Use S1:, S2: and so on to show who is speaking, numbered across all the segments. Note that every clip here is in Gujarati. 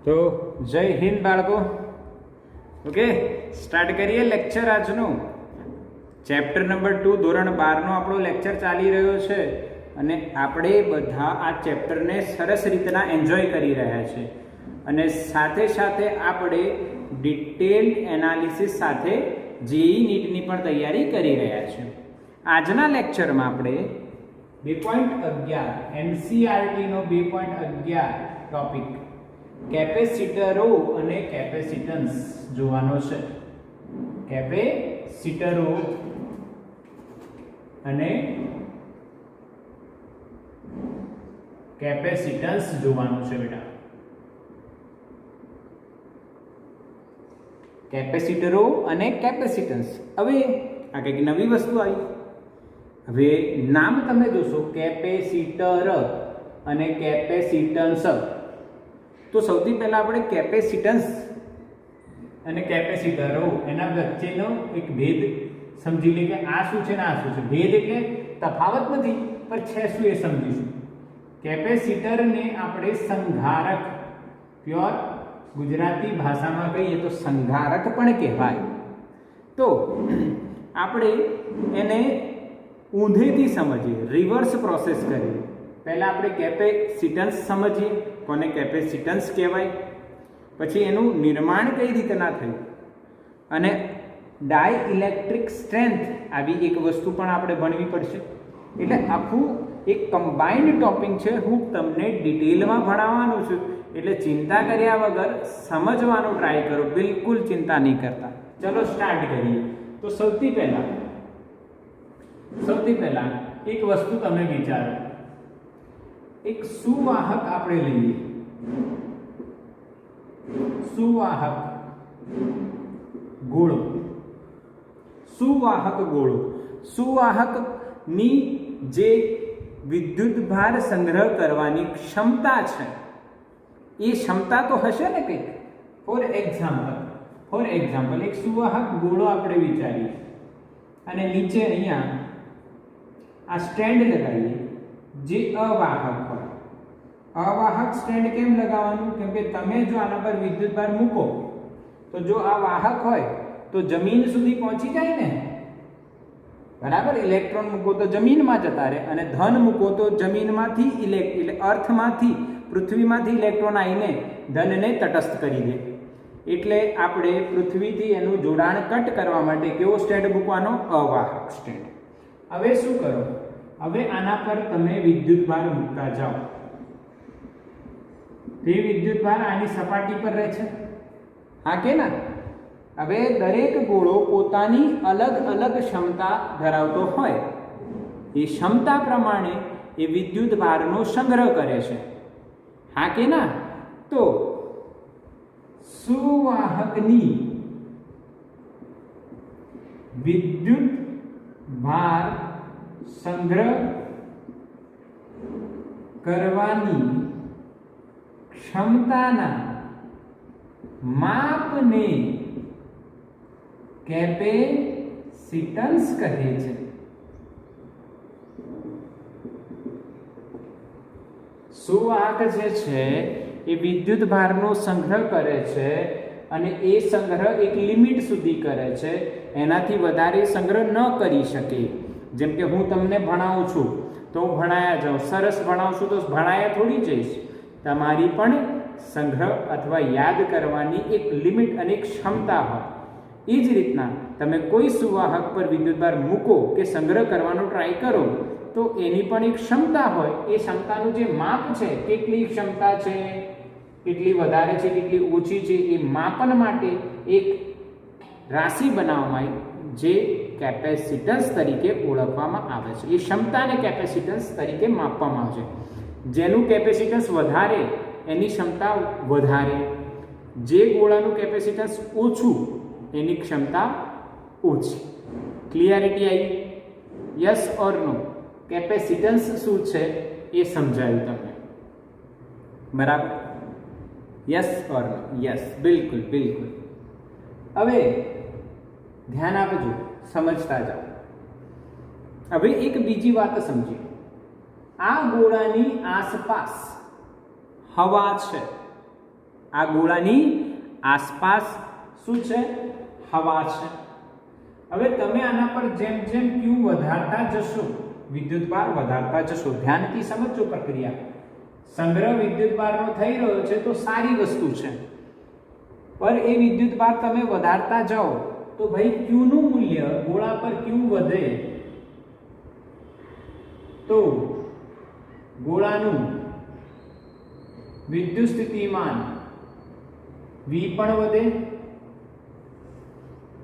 S1: તો જય હિન્દ બાળકો. ઓકે, સ્ટાર્ટ કરીએ લેક્ચર આજનો. ચેપ્ટર નંબર 2 ધોરણ 12 નો આપણો લેક્ચર ચાલી રહ્યો છે અને આપણે બધા આ ચેપ્ટરને સરસ રીતના એન્જોય કરી રહ્યા છે અને સાથે સાથે આપણે ડિટેલ એનાલિસિસ સાથે જેઈ નીટની પણ તૈયારી કરી રહ્યા છે. આજના લેક્ચરમાં આપણે 2.11 એનસીઈઆરટી નો 2.11 ટોપિક કેપેસિટરો અને કેપેસિટન્સ જોવાનો છે. કેપેસિટરો અને કેપેસિટન્સ જોવાનું છે બેટા. કેપેસિટરો અને કેપેસિટન્સ. હવે આ કંઈક નવી વસ્તુ આવી. હવે નામ તમે જોશો કેપેસિટર અને કેપેસિટન્સ. તો સૌથી પહેલા આપણે કેપેસિટન્સ અને કેપેસિટરો એના વચ્ચેનો એક ભેદ સમજી લઈએ કે આ શું છે ને આ શું છે. ભેદ એટલે તફાવત નથી પણ છે શું એ સમજીશું. કેપેસિટરને આપણે સંધારક, પ્યોર ગુજરાતી ભાષામાં કહીએ તો સંધારક પણ કહેવાય. તો આપણે એને ઊંધેથી સમજીએ, રિવર્સ પ્રોસેસ કરીએ. પહેલા આપણે કેપેસિટન્સ સમજીએ, કોને કેપેસિટન્સ કહેવાય, પછી એનું નિર્માણ કઈ રીતના થયું અને ડાઇલેક્ટ્રિક સ્ટ્રેન્થ આવી એક વસ્તુ પણ આપણે ભણવી પડશે. એટલે આખું એક કમ્બાઇન્ડ ટોપિક છે. હું તમને ડિટેલમાં ભણાવવાનું છું એટલે ચિંતા કર્યા વગર સમજવાનો ટ્રાય કરો, બિલકુલ ચિંતા નહીં કરતા. ચલો સ્ટાર્ટ કરીએ. તો સૌથી પહેલા એક વસ્તુ તમે વિચારો. એક સુવાહક આપણે લઈએ, સુવાહક ગોળો. સુવાહકની જે વિદ્યુત ભાર સંગ્રહ કરવાની ક્ષમતા છે એ ક્ષમતા તો હશે ને કંઈક. ફોર એક્ઝામ્પલ એક સુવાહક ગોળો આપણે વિચારીએ અને નીચે અહીંયા આ સ્ટેન્ડ લગાવીએ જે અવાહક હોય. અવાહક સ્ટેન્ડ કેમ લગાવવાનું? કેમ કે તમે જો આના પર વિદ્યુત ભાર મૂકો તો જો આ વાહક હોય તો જમીન સુધી પહોંચી જાય ને, બરાબર. ઇલેક્ટ્રોન મૂકો તો જમીનમાં જતા રહે અને ધન મૂકો તો જમીનમાંથી અર્થમાંથી, પૃથ્વીમાંથી ઇલેક્ટ્રોન આવીને ધનને તટસ્થ કરી દે. એટલે આપણે પૃથ્વીથી એનું જોડાણ કટ કરવા માટે કેવો સ્ટેન્ડ મૂકવાનો? અવાહક સ્ટેન્ડ. હવે શું કરો? હવે આના પર તમે વિદ્યુત ભાર મૂકતા જાઓ. તે વિદ્યુત ભાર આની સપાટી પર રહે છે, હા કે ના? હવે દરેક ગોળો પોતાની અલગ અલગ ક્ષમતા ધરાવતો હોય. એ ક્ષમતા પ્રમાણે એ વિદ્યુત ભારનો સંગ્રહ કરે છે, હા કે ના? તો સુવાહકની વિદ્યુત ભાર સંગ્રહ કરવાની ક્ષમતાના માપને કેપેસિટન્સ કહે છે. સુવાહક જે છે એ વિદ્યુત ભારનો સંગ્રહ કરે છે અને એ સંગ્રહ એક લિમિટ સુધી કરે છે, એનાથી વધારે સંગ્રહ ન કરી શકે. જેમ કે હું તમને ભણાવું છું તો હું ભણાયા જાઉં, સરસ ભણાવશું તો ભણાયા થોડી જઈશ. તમારી પણ સંગ્રહ અથવા યાદ કરવાની એક લિમિટ અને એક ક્ષમતા હોય. એ જ રીતના તમે કોઈ સુવાહક પર વિદ્યુતભાર મૂકો કે સંગ્રહ કરવાનો ટ્રાય કરો તો એની પણ એક ક્ષમતા હોય. એ ક્ષમતાનું જે માપ છે, કેટલી ક્ષમતા છે, કેટલી વધારે છે, કેટલી ઓછી છે, એ માપન માટે એક રાશિ બનાવવામાં આવી જે કેપેસિટન્સ તરીકે ઓળખવામાં આવે છે. એ ક્ષમતાને કેપેસિટન્સ તરીકે માપવામાં આવે છે. જેનું કેપેસિટન્સ વધારે એની ક્ષમતા વધારે, જે ગોળાનું કેપેસિટન્સ ઓછું એની ક્ષમતા ઓછી. ક્લિયરિટી આવી? Yes or no? કેપેસિટન્સ શું છે એ સમજાયું તમને, બરાબર? Yes or no? યસ, બિલકુલ બિલકુલ. હવે ધ્યાન આપજો, સમજતા જાઓ. હવે એક બીજી વાત સમજીએ. આ ગોળાની આસપાસ હવા છે, આ ગોળાની આસપાસ શું છે? હવા છે. હવે તમે આના પર જેમ જેમ Q વધારતા જશો, વિદ્યુતભાર વધારતા જશો, ધ્યાનથી સમજો પ્રક્રિયા. સંગ્રહ વિદ્યુતભારનો થઈ રહ્યો છે તો સારી વસ્તુ છે, પર એ વિદ્યુતભાર તમે વધારતા જાઓ તો ભાઈ Q નું મૂલ્ય, ગોળા પર Q વધે તો ગોળાનું વિદ્યુત સ્થિતિમાન V પણ વધે,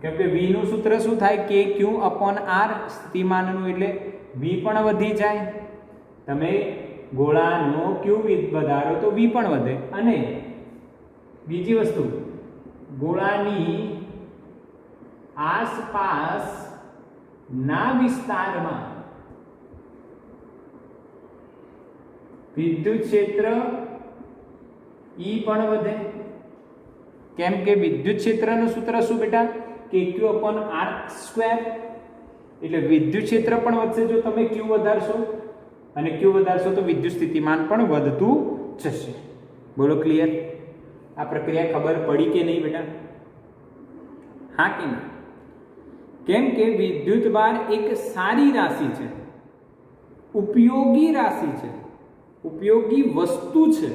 S1: કેમ કે V નું સૂત્ર શું થાય? KQ/R. સ્થિતિમાનનું એટલે V પણ વધી જાય. તમે ગોળાનો Q વધારો તો V પણ વધે. અને બીજી વસ્તુ, ગોળાની આસપાસ ના વિસ્તારમાં વિદ્યુત ક્ષેત્ર E પણ વધે. કેમ કે વિદ્યુત ક્ષેત્રનું સૂત્ર શું બેટા? KQ/R². એટલે વિદ્યુત ક્ષેત્ર પણ વધશે જો તમે Q વધારશો, અને Q વધારશો તો વિદ્યુત સ્થિતિમાન પણ વધતું જશે. બોલો ક્લિયર? આ પ્રક્રિયા ખબર પડી કે નહીં બેટા? હા કે ના? કેમ કે વિદ્યુતભાર એક સારી રાશિ છે, ઉપયોગી રાશિ છે, ઉપયોગી વસ્તુ છે.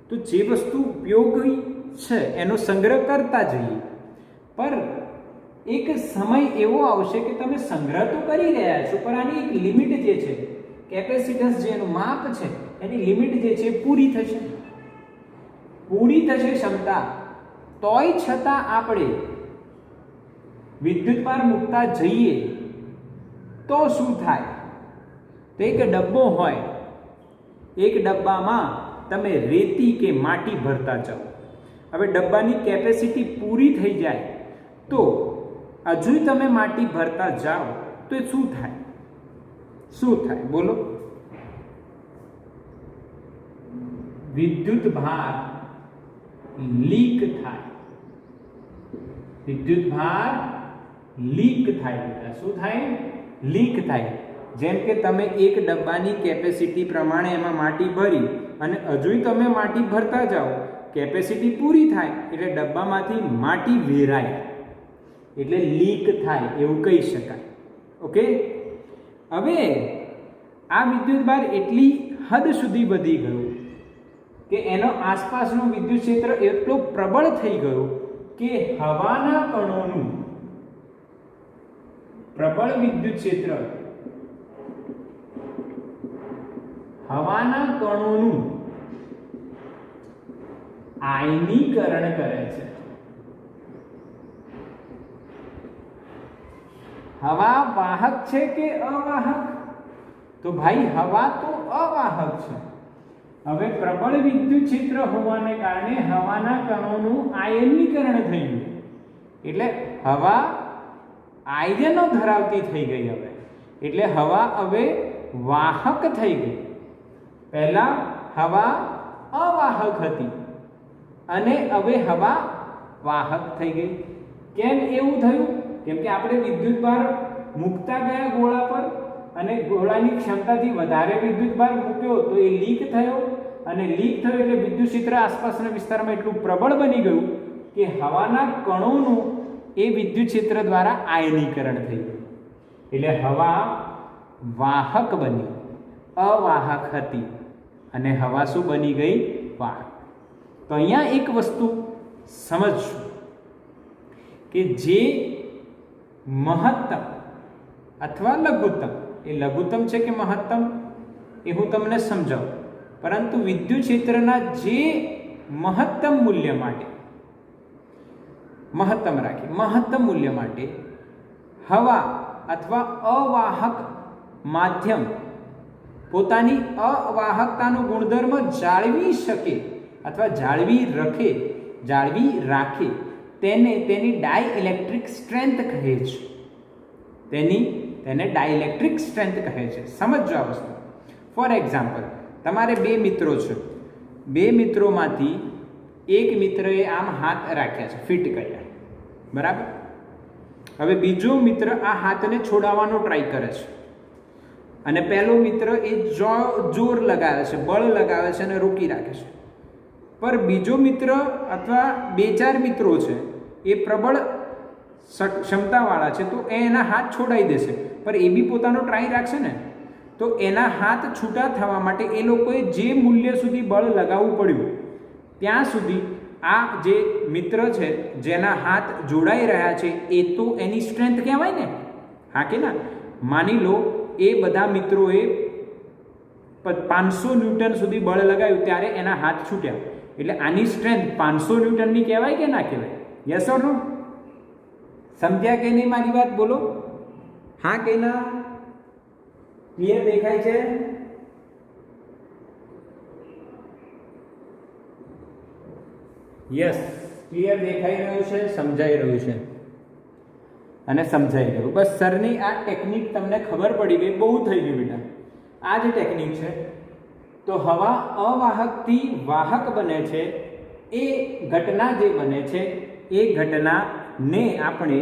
S1: તો જે વસ્તુ ઉપયોગી છે એનો સંગ્રહ કરતા જઈએ, પર એક સમય એવો આવશે કે તમે સંગ્રહ તો કરી રહ્યા છો, પણ આની એક લિમિટ જે છે, કેપેસિટન્સ જે એનું માપ છે, એની લિમિટ જે છે પૂરી થશે ક્ષમતા. તોય છતાં આપણે વિદ્યુતભાર મૂકતા જઈએ તો શું થાય? તો એક ડબ્બો હોય, એક ડબ્બામાં તમે રેતી કે માટી ભરતા જાઓ. હવે ડબ્બાની કેપેસિટી પૂરી થઈ જાય તો હજુ તમે માટી ભરતા જાઓ તો શું થાય? શું થાય બોલો? વિદ્યુતભાર લીક થાય. વિદ્યુતભાર લીક થાય બેટા. શું થાય? લીક થાય. જેમ કે તમે એક ડબ્બાની કેપેસિટી પ્રમાણે એમાં માટી ભરી અને હજુ તમે માટી ભરતા જાઓ, કેપેસિટી પૂરી થાય એટલે ડબ્બામાંથી માટી વેરાય, એટલે લીક થાય એવું કહી શકાય. ઓકે. હવે આ વિદ્યુતભાર એટલી હદ સુધી વધી ગયો કે એનો આસપાસનો વિદ્યુત ક્ષેત્ર એટલો પ્રબળ થઈ ગયો કે હવાના કણોનું પ્રબળ વિદ્યુત ક્ષેત્ર હવાના કણોનું આયનીકરણ કરે છે. હવા વાહક છે કે અવાહક? તો ભાઈ હવા તો અવાહક છે. હવે પ્રબળ વિદ્યુત ક્ષેત્ર હોવાને કારણે હવાના કણોનું આયનીકરણ થઈ ગયું, એટલે હવા આયનો ધરાવતી થઈ ગઈ. હવે એટલે હવા હવે વાહક થઈ ગઈ. પહેલા હવા અવાહક હતી અને હવે હવા વાહક થઈ ગઈ. કેમ એવું થયું? કેમ કે આપણે વિદ્યુતભાર મૂકતા ગયા ગોળા પર અને ગોળાની ક્ષમતાથી વધારે વિદ્યુતભાર મૂક્યો તો એ લીક થયો, અને લીક થયો એટલે વિદ્યુત ક્ષેત્ર આસપાસના વિસ્તારમાં એટલું પ્રબળ બની ગયું કે હવાના કણોનું એ વિદ્યુત ક્ષેત્ર દ્વારા આયનીકરણ થઈ ગયું. એટલે હવા વાહક બની, અવાહક હતી, અને હવા શું બની ગઈ? વાહક. તો અહીંયા એક વસ્તુ સમજશું કે જે મહત્તમ અથવા લઘુત્તમ, એ લઘુત્તમ છે કે મહત્તમ એ હું તમને સમજાવું, પરંતુ વિદ્યુત ક્ષેત્રના જે મહત્તમ મૂલ્ય માટે, મહત્તમ રાખી, મહત્તમ મૂલ્ય માટે હવા અથવા અવાહક માધ્યમ પોતાની અવાહકતાનો ગુણધર્મ જાળવી શકે અથવા જાળવી રાખે તેને તેની ડાઇલેક્ટ્રિક સ્ટ્રેન્થ કહે છે. તેને ડાઇલેક્ટ્રિક સ્ટ્રેન્થ કહે છે. સમજો આ વસ્તુ. ફોર એક્ઝામ્પલ, તમારે બે મિત્રો છે, બે મિત્રોમાંથી એક મિત્રએ આમ હાથ રાખ્યા છે, ફિટ કર્યા, બરાબર. હવે બીજો મિત્ર આ હાથને છોડાવવાનો ટ્રાય કરે છે, અને પહેલો મિત્ર એ જોર લગાવે છે, બળ લગાવે છે અને રોકી રાખે છે. पर बीजो मित्र अथवा 2-4 मित्रों छे ए प्रबल क्षमतावाळा छे तो एना हाथ छोड़ाई देशे, पर ए बी पोतानो ट्राय राखशे ने तो एना हाथ छूटा थवा माटे ए लोकोए जे मूल्य सुधी बळ लगावવું પડ્યું ત્યાં સુધી આ જે મિત્ર છે જેના હાથ જોડાઈ રહ્યા છે એ તો એની સ્ટ્રેન્થ કહેવાય ને, હા કે ના? માની લો એ બધા મિત્રોએ 500 ન્યૂટન સુધી બળ લગાવ્યું ત્યારે એના હાથ છૂટ્યા, એટલે આની સ્ટ્રેન્થ 500 ન્યૂટનની કહેવાય કે ના કહેવાય? યસ ઓર નો? સમજ્યા કે નહીં મારી વાત? બોલો હા કે ના? ક્લિયર દેખાય છે? યસ, ક્લિયર દેખાઈ રહ્યું છે, સમજાઈ રહ્યું છે અને સમજાઈ ગયું. બસ સરની આ ટેકનિક તમને ખબર પડી ગઈ, બહુ થઈ ગયું બેટા. આ જે ટેકનિક છે તો હવા અવાહકથી વાહક બને છે, એ ઘટના જે બને છે એ ઘટનાને આપણે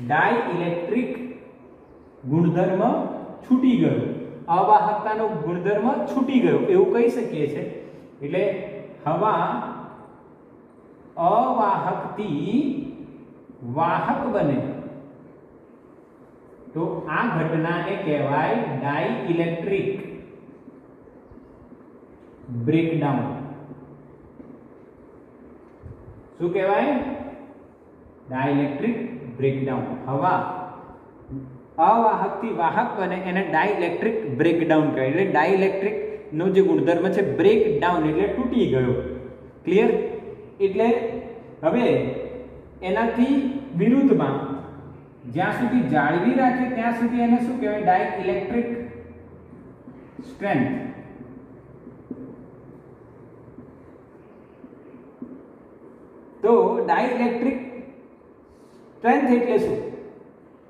S1: ડાઇલેક્ટ્રિક ગુણધર્મ છૂટી ગયો, અવાહકતાનો ગુણધર્મ છૂટી ગયો એવું કહી શકીએ છીએ. એટલે હવા અવાહકથી વાહક બને તો આ ઘટનાને કહેવાય ડાઇલેક્ટ્રિક બ્રેકડાઉન. શું કહેવાય? Dielectric breakdown. હવા અવાહકથી વાહક બને એને ડાઇલેક્ટ્રિક બ્રેકડાઉન કહેવાય. એટલે ડાઇલેક્ટ્રિક નો જે ગુણધર્મ છે બ્રેકડાઉન એટલે તૂટી ગયો. ક્લિયર? એટલે હવે એનાથી વિરુદ્ધમાં જ્યાં સુધી જાળવી રાખે ત્યાં સુધી એને શું કહેવાય? Dielectric strength. તો ડાઇલેક્ટ્રિક સ્ટ્રેન્થ એટલે શું?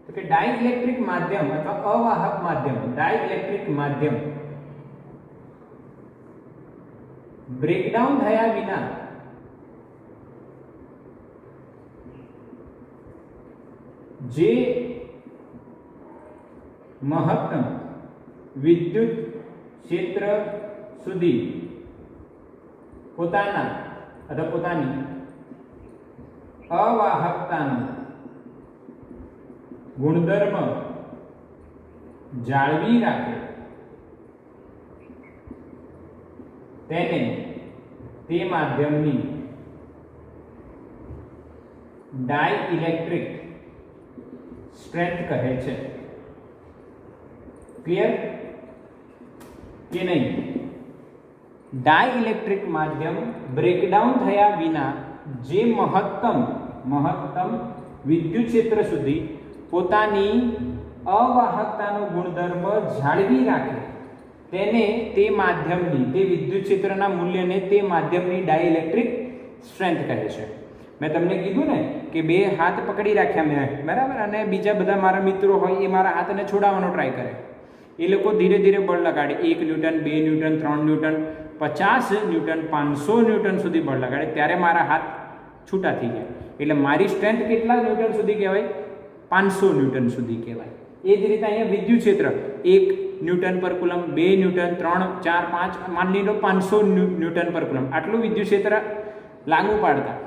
S1: તો કે ડાઇલેક્ટ્રિક માધ્યમ અથવા અવાહક માધ્યમ, ડાઇલેક્ટ્રિક માધ્યમ બ્રેકડાઉન થયા વિના જે મહત્તમ વિદ્યુત ક્ષેત્ર સુધી પોતાના અથવા પોતાની અવાહકતાનો ગુણધર્મ જાળવી રાખે તેને તે માધ્યમની ડાઇલેક્ટ્રિક સ્ટ્રેન્થ કહે છે. ક્લિયર કે નહીં? ડાઇલેક્ટ્રિક માધ્યમ બ્રેકડાઉન થયા વિના જે મહત્તમ વિદ્યુત ક્ષેત્ર સુધી પોતાની અવાહકતાનો ગુણધર્મ જાળવી રાખે તેને તે માધ્યમની, તે વિદ્યુત ક્ષેત્રના મૂલ્યને તે માધ્યમની ડાઇલેક્ટ્રિક સ્ટ્રેન્થ કહે છે. મેં તમને કીધું ને કે 2 હાથ પકડી રાખ્યા મેં, બરાબર, અને બીજા બધા મારા મિત્રો હોય એ મારા હાથને છોડાવવાનો ટ્રાય કરે. એ લોકો ધીરે ધીરે બળ લગાડે, 1 newton, 2 newton, 3 newton, 50 newton, 500 newton સુધી બળ લગાડે, ત્યારે મારા હાથ છૂટા થઈ જાય. એટલે મારી સ્ટ્રેન્થ કેટલા ન્યૂટન સુધી કહેવાય? 500 ન્યૂટન સુધી કહેવાય. એ જ રીતે અહીંયા વિદ્યુત ક્ષેત્ર 1 ન્યૂટન પર કુલમ, 2 ન્યૂટન, 3, 4, 5, માની લો 500 ન્યૂટન પર કુલમ, આટલું વિદ્યુત ક્ષેત્ર લાગુ પાડતા,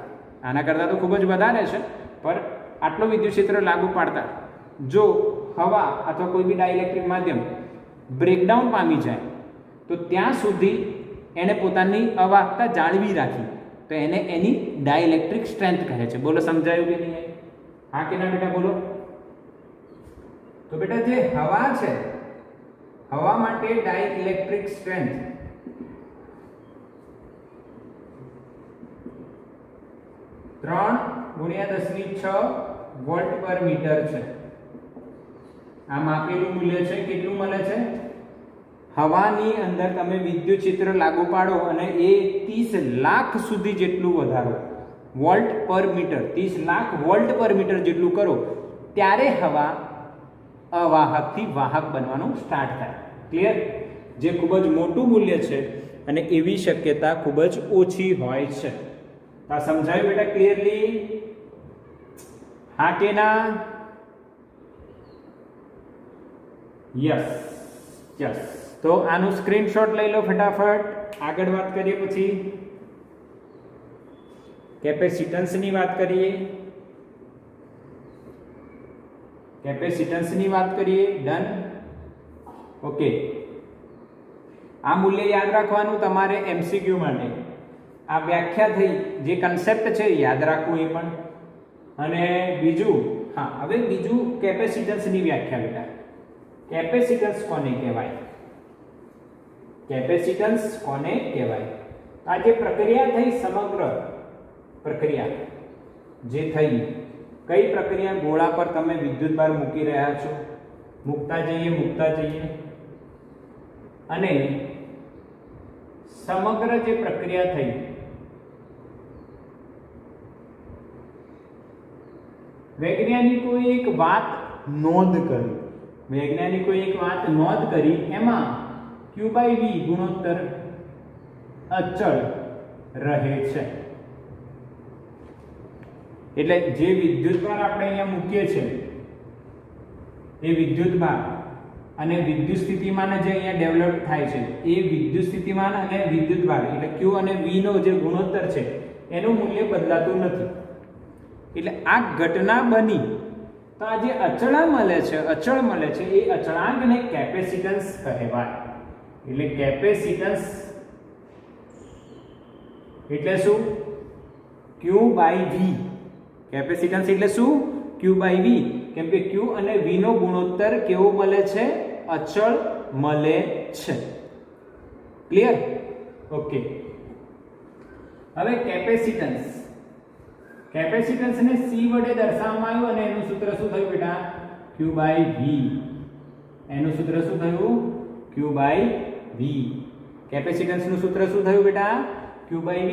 S1: આના કરતાં તો ખૂબ જ વધારે છે, પર આટલો વિદ્યુત ક્ષેત્ર લાગુ પાડતા જો હવા અથવા કોઈ બી ડાઇલેક્ટ્રિક માધ્યમ બ્રેકડાઉન પામી જાય તો ત્યાં સુધી એને પોતાની અવાહકતા જાળવી રાખી તો એને એની ડાઇલેક્ટ્રિક સ્ટ્રેન્થ કહે છે. બોલો સમજાયું કે નહીં? હા કે ના બેટા? બોલો. તો બેટા જે હવા છે, હવા માટે ડાઇલેક્ટ્રિક સ્ટ્રેન્થ 3 × 10⁶ વોલ્ટ પર મીટર છે. આ માપેલું મૂલ્ય છે. કેટલું મળે છે? હવાની અંદર તમે વિદ્યુત ક્ષેત્ર લાગુ પાડો અને એ 30 લાખ સુધી જેટલું વધારો, વોલ્ટ પર મીટર, 30 લાખ વોલ્ટ પર મીટર જેટલું કરો ત્યારે હવા અવાહકથી વાહક બનવાનું સ્ટાર્ટ થાય. ક્લિયર? જે ખૂબ જ મોટું મૂલ્ય છે અને એવી શક્યતા ખૂબ જ ઓછી હોય છે. આ સમજાયું બેટા ક્લિયરલી? હા કે ના? Yes yes. તો આનું સ્ક્રીનશોટ લઈ લો ફટાફટ, આગળ વાત કરીએ પછી. કેપેસિટન્સની વાત કરીએ, કેપેસિટન્સની વાત કરીએ. ડન. ઓકે, આ મૂલ્ય યાદ રાખવાનું તમારે એમસીક્યુ માટે. આ વ્યાખ્યા થઈ, જે કન્સેપ્ટ છે યાદ રાખવું એ પણ. અને બીજું, હા, હવે બીજું કેપેસિટન્સની વ્યાખ્યા બેટા. કેપેસિટન્સ કોને કહેવાય? કેપેસિટન્સ કોને કહેવાય? આ જે પ્રક્રિયા થઈ, સમગ્ર પ્રક્રિયા જે થઈ, કઈ પ્રક્રિયા? ગોળા પર તમે વિદ્યુતભાર મૂકી રહ્યા છો, મૂકતા જઈએ અને સમગ્ર જે પ્રક્રિયા થઈ, વૈજ્ઞાનિકોએ એક વાત નોંધ કરી, એમાં Q/V ગુણોત્તર અચળ રહે છે. એટલે જે વિદ્યુતભાર આપણે અહીંયા મૂકીએ છીએ, એ વિદ્યુતભાર અને વિદ્યુત સ્થિતિમાન જે અહીંયા ડેવલપ થાય છે, એ વિદ્યુત સ્થિતિમાન અને વિદ્યુતભાર એટલે Q અને V નો જે ગુણોત્તર છે એનું મૂલ્ય બદલાતું નથી. એટલે આ ઘટના બની તો આ જે અચળ મળે છે એ અચળાંકને કેપેસિટન્સ કહેવાય. એટલે કેપેસિટન્સ એટલે શું? Q/V. કેપેસિટન્સ એટલે શું? Q/V. કેમ કે Q અને V નો ગુણોત્તર કેવો મળે છે? અચળ મળે છે. ક્લિયર? ઓકે. હવે કેપેસિટન્સને C વડે દર્શાવવામાં આવ્યું અને એનું સૂત્ર શું થયું બેટા? Q/V. એનું સૂત્ર શું થયું? Q/V. કેપેસિટન્સનું સૂત્ર શું થયું બેટા? Q/V.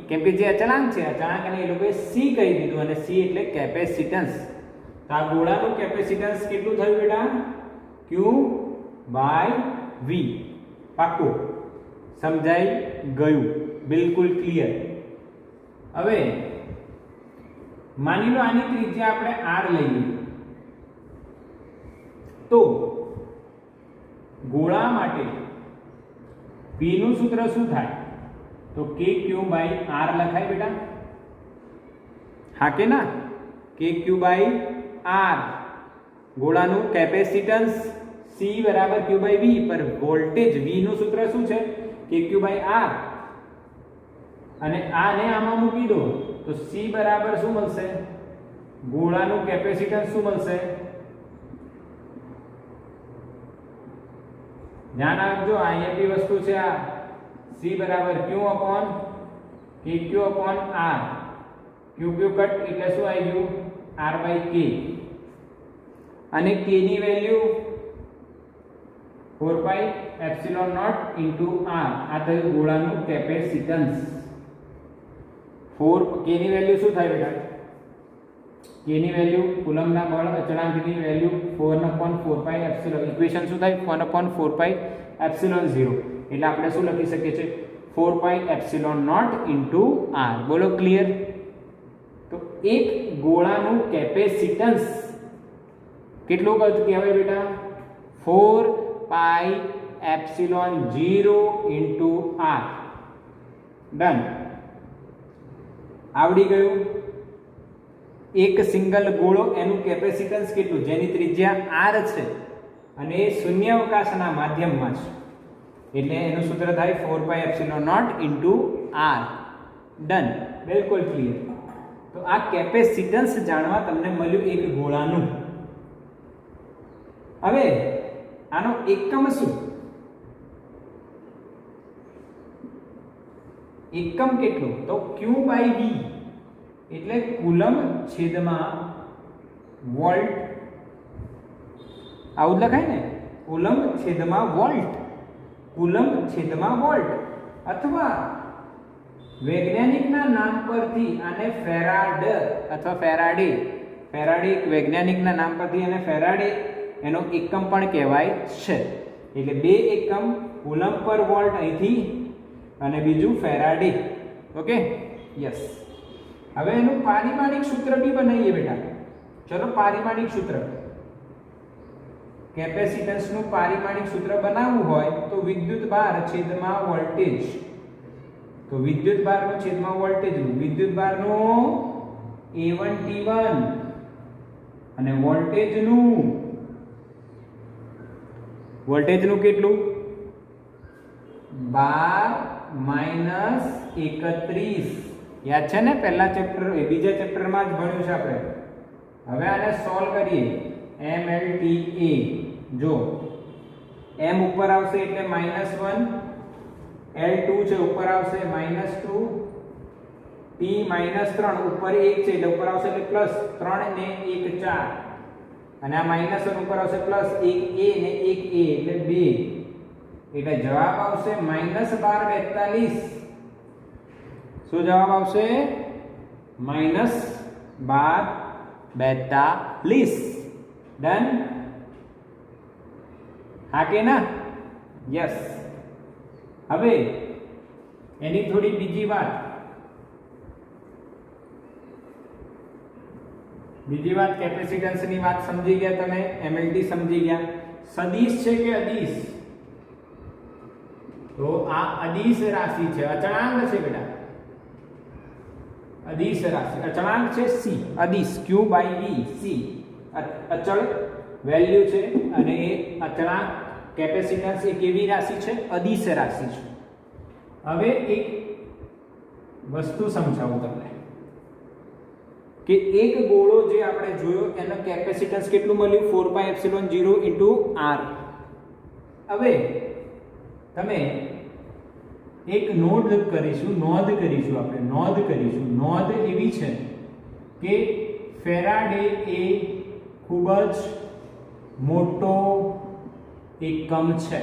S1: કેમ કે જે અચળાંક છે, અચળાંકને એ લોકોએ C કહી દીધું અને C એટલે કેપેસિટન્સ. તો આ ગોળાનું કેપેસિટન્સ કેટલું થયું બેટા? Q/V. પાક્કું સમજાઈ ગયું? બિલકુલ ક્લિયર. હવે માની લો આની ત્રિજ્યા આપણે R લઈએ, તો ગોળા માટે P નું સૂત્ર શું થાય? તો KQ/R લખાય બેટા. હા કે ના? KQ/R. ગોળાનું કેપેસિટન્સ C બરાબર Q/V, પર વોલ્ટેજ V નું સૂત્ર શું છે? KQ/R. અને આને આમાં મૂકી દો તો C બરાબર શું મળશે? ગોળાનું કેપેસિટન્સ શું મળશે? ધ્યાન આપજો, અહીંયા બી વસ્તુ છે. આ C બરાબર Q/KQ/R. QQ કટ એટલે શું આવી ગયું? R/K. અને K ની વેલ્યુ 4πε0 × R. આ થયું ગોળાનું કેપેસિટન્સ. K ની વેલ્યુ શું થાય બેટા? K ની વેલ્યુ કુલમના બળ અચળાંકની વેલ્યુ 4/4πε. ઇક્વેશન શું થાય? 1/4πε0. એટલે આપણે શું લખી શકીએ છીએ? 4πε0 × R. બોલો ક્લિયર? તો એક ગોળાનું કેપેસિટન્સ કેટલું કહેવાય બેટા? 4πε0 × R. ડન. આવડી ગયું? એક સિંગલ ગોળો, એનું કેપેસિટન્સ કેટલું? જેની ત્રિજ્યા R છે અને એ શૂન્યાવકાશના માધ્યમમાં છે, એટલે એનું સૂત્ર થાય 4πε0 × R. ડન. બિલકુલ ક્લિયર. તો આ કેપેસિટન્સ જાણવા તમને મળ્યું એક ગોળાનું. હવે આનો એકમ શું? એકમ કેટલું? તો Q/V એટલે કુલમ છેદમાં વોલ્ટ. આવું લખાય ને? કુલમ છેદમાં વોલ્ટ. કુલમ છેદમાં વોલ્ટ. અથવા વૈજ્ઞાનિકના નામ પરથી આને ફેરાડ અથવા ફેરાડે એક વૈજ્ઞાનિકના નામ પરથી અને ફેરાડે એનો એકમ પણ કહેવાય છે. એટલે બે એકમ, કુલમ પર વોલ્ટ અહીંથી અને બીજું ફેરાડે. Okay, yes. હવે એનું પારિમાણિક સૂત્ર બી બનાવીએ બેટા. ચલો પારિમાણિક સૂત્ર. કેપેસિટન્સનું પારિમાણિક સૂત્ર બનાવવું હોય તો વિદ્યુતભાર છેદમાં વોલ્ટેજ. તો વિદ્યુત ભારનું છેદમાં વોલ્ટેજનું, વિદ્યુત ભારનું A1 T1 અને વોલ્ટેજનું કેટલું 12 - 31 યાદ છે ને? પહેલા ચેપ્ટર બીજા ચેપ્ટરમાં જ ભણ્યું છે આપણે. હવે આને સોલ્વ કરીએ. MLTA જો m ઉપર આવશે એટલે -1, L2 છે ઉપર આવશે -2, T -3 ઉપર 1 છે એટલે ઉપર આવશે એટલે +3 ને 1 4, અને આ -1 ઉપર આવશે +1 a ને 1 a એટલે 2, એટલે જવાબ આવશે -12 42. શું જવાબ આવશે? -12 42. ડન? હા કે ના? યસ. હવે એની થોડી બીજી વાત કેપેસિટન્સની વાત સમજી ગયા તમે? એમએલટી સમજી ગયા. સદિશ છે કે અદિશ? તો આ અદિશ રાશિ છે, અચળાંક છે બેટા. અદિશ રાશિ, અચળાંક છે c, અદિશ Q/V c, અચળ વેલ્યુ છે, અને એ અચળાંક કેપેસિટન્સ એ કેવી રાશિ છે? અદિશ રાશિ છે. હવે એક વસ્તુ સમજાવું તમને કે એક ગોળો જે આપણે જોયો એનો કેપેસિટન્સ કેટલું મળ્યું? 4πε0 × r. હવે તમે એક નોંધ કરીશું નોંધ એવી છે કે ફેરાડે એ ખૂબ જ મોટો એકમ છે.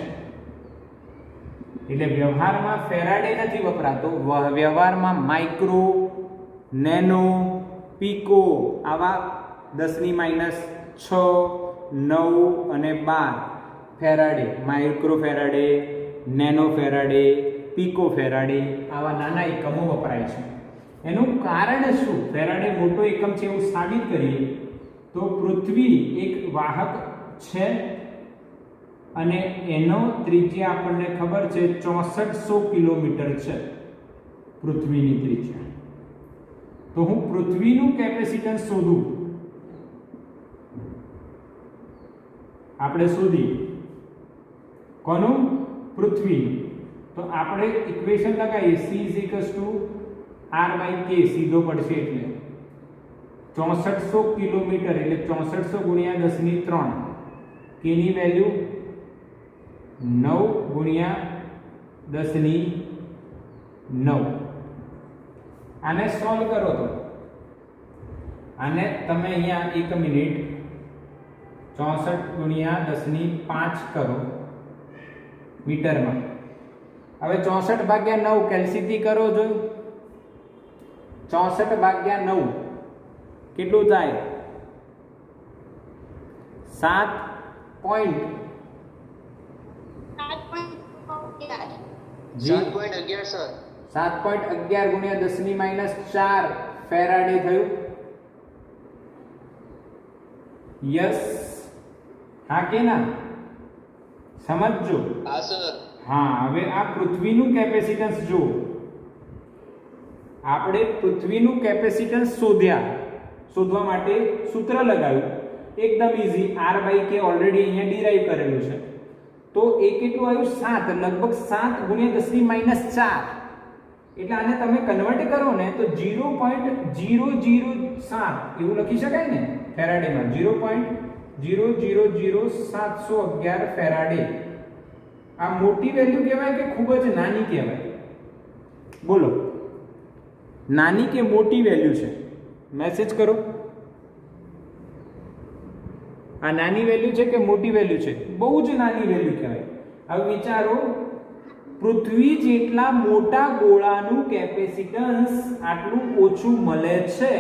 S1: એટલે વ્યવહારમાં ફેરાડે નથી વપરાતો, વ્યવહારમાં માઇક્રો, નેનો, પીકો આવા 10⁻6, 9 અને 12 farad, micro farad, nano farad, pico farad આવા નાના એકમો વપરાય છે. એનું કારણ શું? ફેરાડે મોટો એકમ છે એવું સાબિત કરીએ તો પૃથ્વી એક વાહક છે અને એનો ત્રિજ્યા આપણને ખબર છે 6400 કિલોમીટર છે પૃથ્વીની ત્રિજ્યા. તો હું પૃથ્વીનું કેપેસિટન્સ શોધું, આપણે શોધીએ કોનું? પૃથ્વીનું. તો આપણે ઇક્વેશન લગાવીએ c r/k, સીધો પડશે એટલે 6400 કિલોમીટર એટલે 6400 × 10⁻3, k ની વેલ્યુ 9 × 10⁹. આને સોલ્વ કરો તો આને તમે અહીંયા 1 મિનિટ 64 × 10⁵ કરો મીટરમાં. હવે 64/9 કેલ્સીથી કરો જો. 64/9 કેટલું થાય?
S2: 7.11 સર.
S1: 7.11 × 10⁻4 ફેરાડે થયું. યસ, હા કે ના? સમજજો.
S2: હા સર.
S1: હા, હવે આ પૃથ્વીનું કેપેસિટન્સ જો. આપણે પૃથ્વીનું કેપેસિટન્સ શોધવા માટે સૂત્ર લગાવ્યું, એકદમ ઈઝી. r/k ઓલરેડી અહીંયા ડિરાઈવ કરેલું છે. તો એ કેટલું આવ્યું? 7, લગભગ 7 × 10⁻4. એટલે આને તમે કન્વર્ટ કરો ને તો 0.007 એવું લખી શકાય ને ફેરાડેમાં. 0.000711 ફેરાડે. આ મોટી વેલ્યુ કહેવાય કે ખૂબ જ નાની કહેવાય? બોલો, નાની કે મોટી વેલ્યુ છે? મેસેજ કરો. આ નાની વેલ્યુ છે કે મોટી વેલ્યુ છે? બહુ જ નાની વેલ્યુ કહેવાય. હવે વિચારો, પૃથ્વી જેટલા મોટા ગોળાનું કેપેસિટન્સ આટલું ઓછું મળે છે,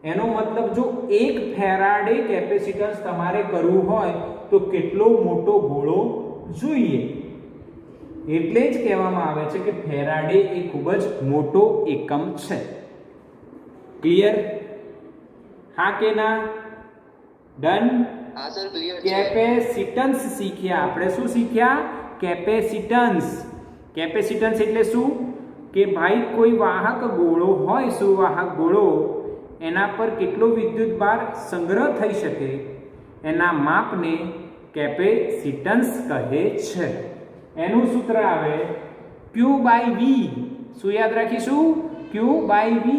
S1: એનો મતલબ જો 1 ફેરાડે કેપેસિટન્સ તમારે કરવું હોય તો કેટલો મોટો ગોળો જોઈએ? એટલે જ કહેવામાં આવે છે કે ફેરાડે એ ખૂબ જ મોટો એકમ છે. ક્લિયર? હા કે ના? ડન?
S2: હા સર, ક્લિયર છે.
S1: કેપેસિટન્સ શીખ્યા આપણે. શું શીખ્યા? કેપેસિટન્સ. કેપેસિટન્સ એટલે શું? કે ભાઈ કોઈ વાહક ગોળો હોય, સુવાહક ગોળો, એના પર કેટલો વિદ્યુત ભાર સંગ્રહ થઈ શકે એના માપને કેપેસિટન્સ કહે છે. એનું સૂત્ર આવે Q/V. શું યાદ રાખીશું? Q/V.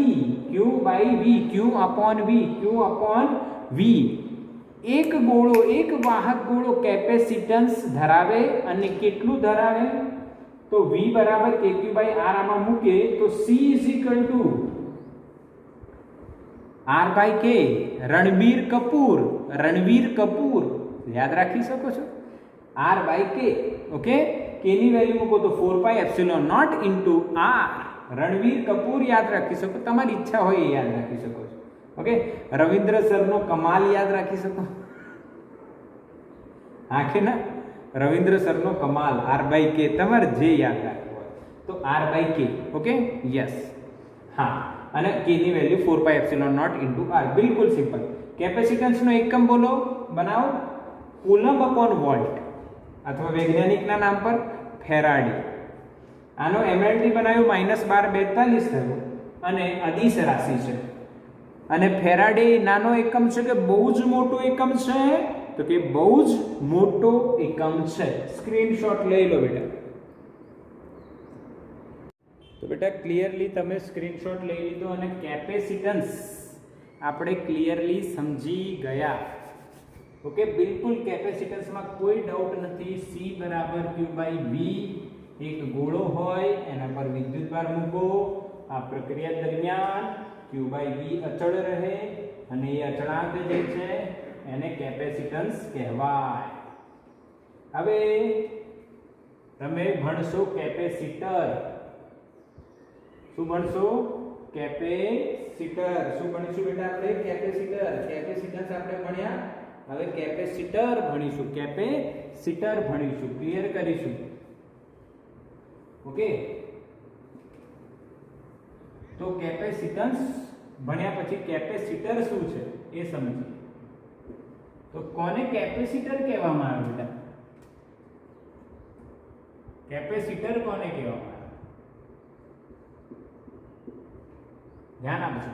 S1: એક ગોળો, એક વાહક ગોળો કેપેસિટન્સ ધરાવે અને કેટલું ધરાવે? તો V બરાબર kQ/R આમાં મૂકે તો C R/K. રણવીર કપૂર યાદ રાખી શકો છો, R/K. ઓકે, K ની વેલ્યુ મૂકો તો 4πε0 R. રણવીર કપૂર યાદ રાખી શકો, તમારી ઈચ્છા હોય એ યાદ રાખી શકો છો. ઓકે, રવિન્દ્ર સરનો કમાલ યદ રાખી શકો? હા કે ના? રવિન્દ્ર સરનો કમાલ R/K, તમારે જે યાદ રાખવું હોય તો R/K. Okay, yes. હા, અને K ની વેલ્યુ 4πε0 R. બિલકુલ સિમ્પલ. કેપેસિટન્સ નો એકમ બોલો, બનાવો. કુલમ્બ/વોલ્ટ અથવા વૈજ્ઞાનિકના નામ પર ફેરાડે. આનો MLT બનાવ્યું -1242 થયું અને અદિશ રાશિ છે. અને ફેરાડે નાનો એકમ છે કે બહુ જ મોટો એકમ છે? તો કે બહુ જ મોટો એકમ છે. સ્ક્રીનશોટ લઈ લો બેટા. તો બેટા ક્લિયરલી તમે સ્ક્રીનશોટ લઈ લીધો અને કેપેસિટન્સ આપણે ક્લિયરલી સમજી ગયા. ઓકે, બિલકુલ કેપેસિટન્સમાં કોઈ ડાઉટ નથી. C બરાબર Q/V. એક ગોળો હોય એના પર વિદ્યુતભાર મૂકો, આ પ્રક્રિયા દરમિયાન Q/V અચળ રહે અને એ અચળાંક જે છે એને કેપેસિટન્સ કહેવાય. હવે તમે ભણશો કેપેસિટર. શું ભણશો? કેપેસિટર. શું ભણીશું બેટા આપણે? કેપેસિટર. કેપેસિટન્સ આપણે ભણ્યા, હવે કેપેસિટર ભણીશું. કેપેસિટર ભણીશું, ક્લિયર કરીશું. ઓકે, તો કેપેસિટન્સ ભણ્યા પછી કેપેસિટર શું છે એ સમજીએ. તો કોને કેપેસિટર કહેવામાં આવે બેટા? કેપેસિટર કોને કહેવામાં આવે? ધ્યાન આપજો.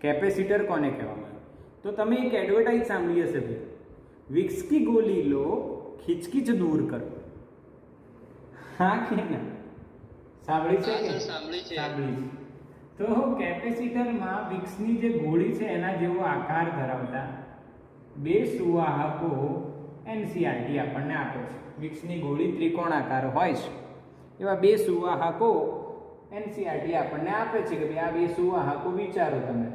S1: કેપેસિટર કોને કહેવામાં આવે? તો તમે એક એડવર્ટાઇઝ સાંભળી હશે ભાઈ, વિક્સ કી ગોલી લો, ખીચકીચ દૂર કરો. હા કે ના? સાંભળી છે કે?
S2: સાંભળી છે.
S1: તો કેપેસિટરમાં વિક્સની જે ગોળી છે એના જેવો આકાર ધરાવતા બે સુવાહકો NCERT આપણને આપે છે. વિક્સની ગોળી ત્રિકોણાકાર હોય છે એવા બે સુવાહકો NCERT આપણને આપે છે કે ભાઈ આ બે સુવાહકો વિચારો તમે.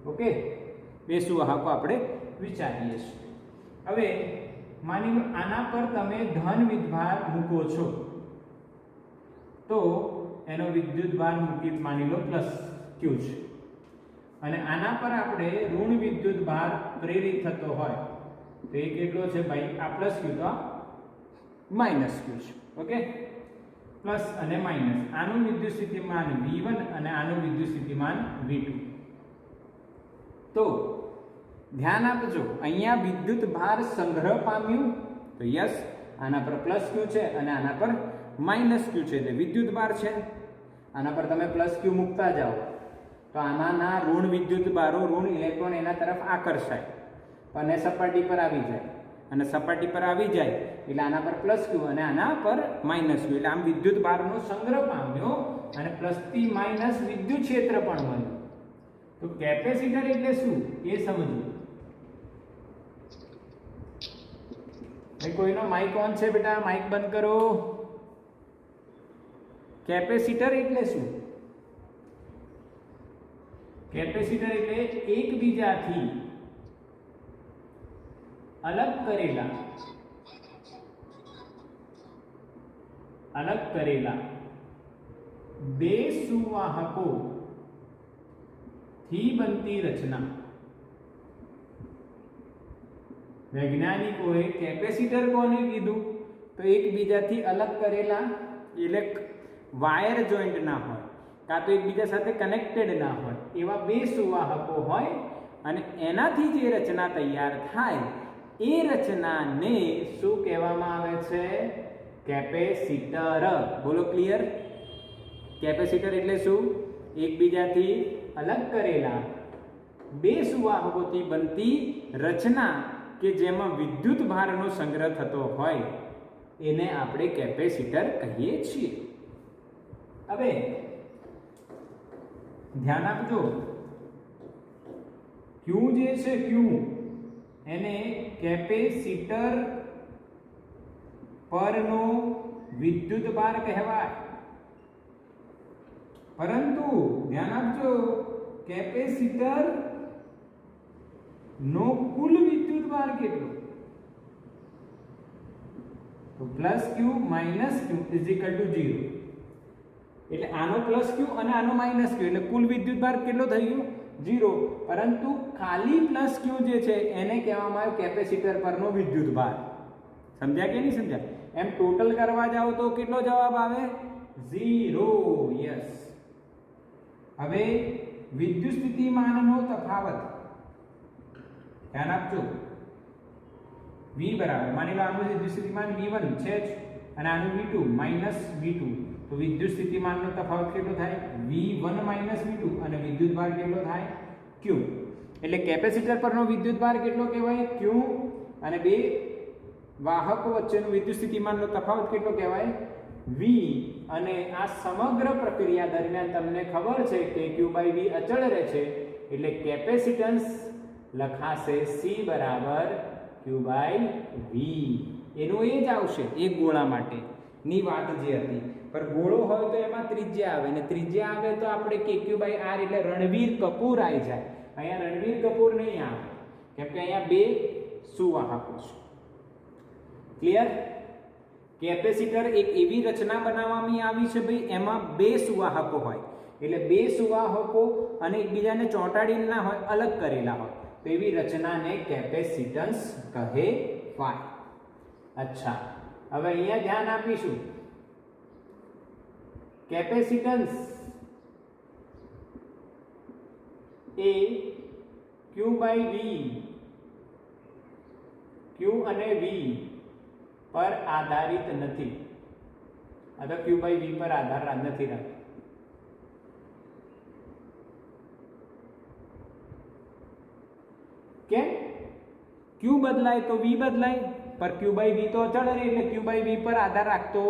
S1: ઓકે, બે સુવાહકો આપણે વિચારીએ છીએ. હવે માની લો આના પર તમે ધન વિદ્યુતભાર મૂકો છો તો એનો વિદ્યુતભાર મૂકી માની લો +Q છે, અને આના પર આપણે ઋણ વિદ્યુતભાર પ્રેરિત થતો હોય તો એ કેટલો છે ભાઈ? આ +Q તો આ -Q છે. ઓકે, પ્લસ અને માઇનસ. આનું વિદ્યુત સ્થિતિમાન V1 અને આનું વિદ્યુત સ્થિતિમાન V2. તો ધ્યાન આપજો, અહીંયા વિદ્યુત ભાર સંગ્રહ પામ્યું તો યસ, આના પર +Q છે અને આના પર -Q છે, એટલે વિદ્યુત ભાર છે. આના પર તમે +Q મૂકતા જાઓ તો આમાંના ઋણ વિદ્યુત ભારો, ઋણ ઇલેક્ટ્રોન એના તરફ આકર્ષાય અને સપાટી પર આવી જાય, અને સપાટી પર આવી જાય એટલે આના પર +Q અને આના પર -Q, એટલે આમ વિદ્યુત ભારનો સંગ્રહ પામ્યો અને + થી - વિદ્યુત ક્ષેત્ર પણ મળ્યું. તો કેપેસિટર એટલે શું એ સમજો. કોઈનો માઇક ઓન છે બેટા? માઇક બંધ કરો. કેપેસિટર એટલે શું? કેપેસિટર એટલે એકબીજાથી અલગ કરેલા બે સુવાહકો થી બનતી રચના. વૈજ્ઞાનિકોએ કેપેસિટર કોને કીધું? તો એકબીજાથી અલગ કરેલા, એટલે વાયર જોઈન્ટ ના હોય કાં તો એકબીજા સાથે કનેક્ટેડ ના હોય એવા બે સુવાહકો હોય અને એનાથી જે રચના તૈયાર થાય એ રચનાને શું કહેવામાં આવે છે? કેપેસિટર. બોલો ક્લિયર? કેપેસિટર એટલે શું? એકબીજાથી અલગ કરેલા બે સુવાહકોથી બનતી રચના કે જેમાં વિદ્યુત ભારનો સંગ્રહ થતો હોય એને આપણે કેપેસિટર કહીએ છીએ. હવે ધ્યાન આપજો, ક્યુ જે છે ક્યુ એને કેપેસિટર પરનો વિદ્યુત ભાર કહેવાય. પરંતુ ધ્યાન આપજો, કેપેસિટર નો કુલ વિદ્યુત ભાર કેટલો? તો plus Q minus Q is equal to 0. એટલે આનો પ્લસ ક્યુ અને આનો માઇનસ ક્યુ એટલે કુલ વિદ્યુત ભાર કેટલો થઈ ગયો? 0. પરંતુ ખાલી પ્લસ ક્યુ જે છે એને કહેવામાં આવે કેપેસિટર પરનો વિદ્યુત ભાર. સમજ્યા કે નહીં સમજ્યા? એમ ટોટલ કરવા જાઓ તો કેટલો જવાબ આવે? 0. યસ. હવે વિદ્યુત સ્થિતિમાનનો તફાવત ધ્યાન આપજો. V બરાબર માની લો આનું વિદ્યુત સ્થિતિમાન V1 છે જ અને આનું V2 માઈનસ V2, તો વિદ્યુત સ્થિતિમાનનો તફાવત કેટલો થાય? V1 માઈનસ V2 અને વિદ્યુત ભાર કેટલો થાય? Q. એટલે કેપેસિટર પરનો વિદ્યુત ભાર કેટલો કહેવાય? Q. અને બે વાહકો વચ્ચેનો વિદ્યુત સ્થિતિમાનનો તફાવત કેટલો કહેવાય? V. અને આ સમગ્ર પ્રક્રિયા દરમિયાન તમને ખબર છે કે Q/V અચળ રહે છે એટલે કેપેસિટન્સ લખાશે C બરાબર Q/V. એનું એ જ આવશે એક ગોળા માટે ની વાત જે હતી. પર ગોળો હોય તો એમાં ત્રિજ્યા આવે, ને ત્રિજ્યા આવે તો આપણે KQ/R એટલે રણવીર કપૂર આવી જાય. અહીંયા રણવીર કપૂર નહીં આવે કેમ કે અહીંયા બે સુવાહકો છે. ક્લિયર? કેપેસિટર એક એવી રચના બનાવવામાં આવી છે ભાઈ, એમાં બે સુવાહકો હોય એટલે બે સુવાહકો અને એકબીજાને ચોંટાડીને ના હોય, અલગ કરેલા હોય, તો એવી રચનાને કેપેસિટન્સ કહેવાય. અચ્છા, હવે અહીંયા ધ્યાન આપીશું. કેપેસિટન્સ એ Q/V, Q અને V પર આધારિત નથી. આ તો Q/V પર આધાર નથી રાખતો. કેમ? Q બદલાય તો V બદલાય, પર Q/V તો અચળ રહે એટલે Q/V પર આધાર રાખતો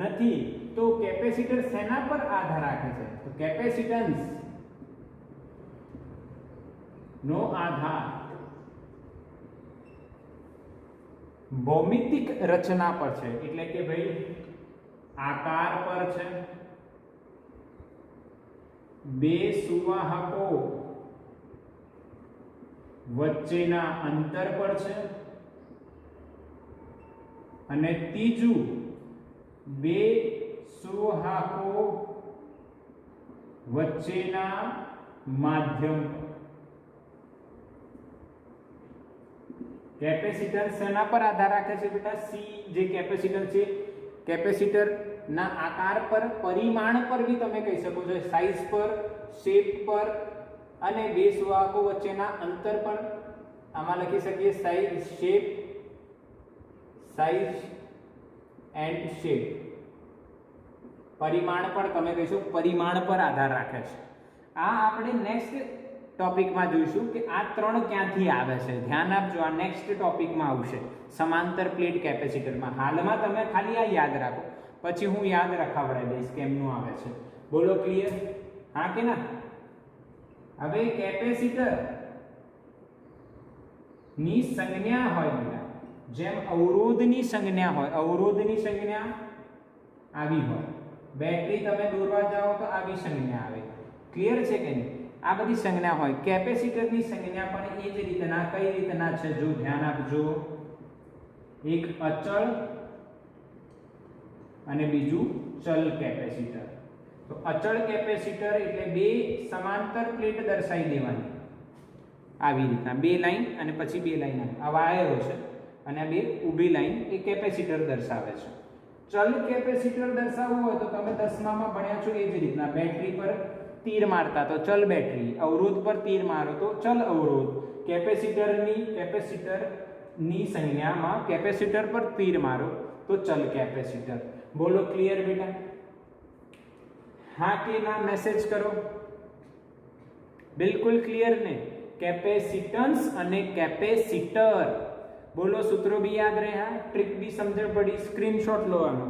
S1: નથી. તો કેપેસિટર શેના પર આધાર રાખે છે? તો કેપેસિટન્સ નો આધાર ભૌમિતિક રચના પર છે, એટલે કે ભાઈ આકાર પર છે, બે સુવાહકો વચ્ચેના અંતર પર છે, અને ત્રીજું બે સુવાહકો વચ્ચેના માધ્યમ પર. કેપેસિટર શેના પર આધાર રાખે છે બેટા? C જે કેપેસિટર છે, કેપેસિટર ના આકાર પર, પરિમાણ પર બી તમે કહી શકો છો, સાઈઝ પર, શેપ પર, અને બે સુવાહકો વચ્ચેના અંતર પર. આમાં લખી શકીએ size, shape, size and shape. પરિમાણ પર તમે કહીશું, પરિમાણ પર આધાર રાખે છે. આ આપણે નેક્સ્ટ ટોપિકમાં જોઈશું કે આ ત્રણ ક્યાંથી આવે છે. ધ્યાન આપજો, આ નેક્સ્ટ ટોપિકમાં આવશે સમાંતર પ્લેટ કેપેસિટરમાં. હાલમાં તમે ખાલી આ યાદ રાખો, પછી હું યાદ રખાવડાવી દઈશ કેમનું આવે છે. બોલો ક્લિયર? હા કે ના? હવે કેપેસિટર ની સંજ્ઞા હોય બેટા, જેમ અવરોધની સંજ્ઞા હોય, અવરોધની સંજ્ઞા આવી હોય, બેટરી તમે દોરવા જાઓ તો આવી સંજ્ઞા આવે. ક્લિયર છે કે નહીં? આ બધી સંજ્ઞા હોય. કેપેસિટરની સંજ્ઞા પણ એ જ રીતના, કઈ રીતના છે જો ધ્યાન આપજો. એક અચળ અને બીજું ચલ કેપેસિટર. તો અચળ કેપેસિટર એટલે બે સમાંતર પ્લેટ દર્શાવી દેવાની આવી રીતના, બે લાઈન અને પછી બે લાઈન. આ વાયરો છે અને આ બે ઊભી લાઈન એ કેપેસિટર દર્શાવે છે. ચલ કેપેસિટર દર્શાવવું હોય તો તમે 10મામાં ભણ્યા છો એ જ રીતના, બેટરી પર તીર મારતા તો ચલ બેટરી, અવરોધ પર તીર મારો તો ચલ અવરોધ. કેપેસિટરની સંજ્ઞામાં કેપેસિટર પર તીર મારો તો तो चल कैपेसिटर। बोलो क्लियर बेटा? हाँ कि ना मैसेज करो। बिल्कुल क्लियर ने? कैपेसिटन्स અને કેપેસિટર. બોલો સૂત્રો બી યાદ રહ્યા, ટ્રીક બી સમજણ પડી, સ્ક્રીનશોટ લો આનો.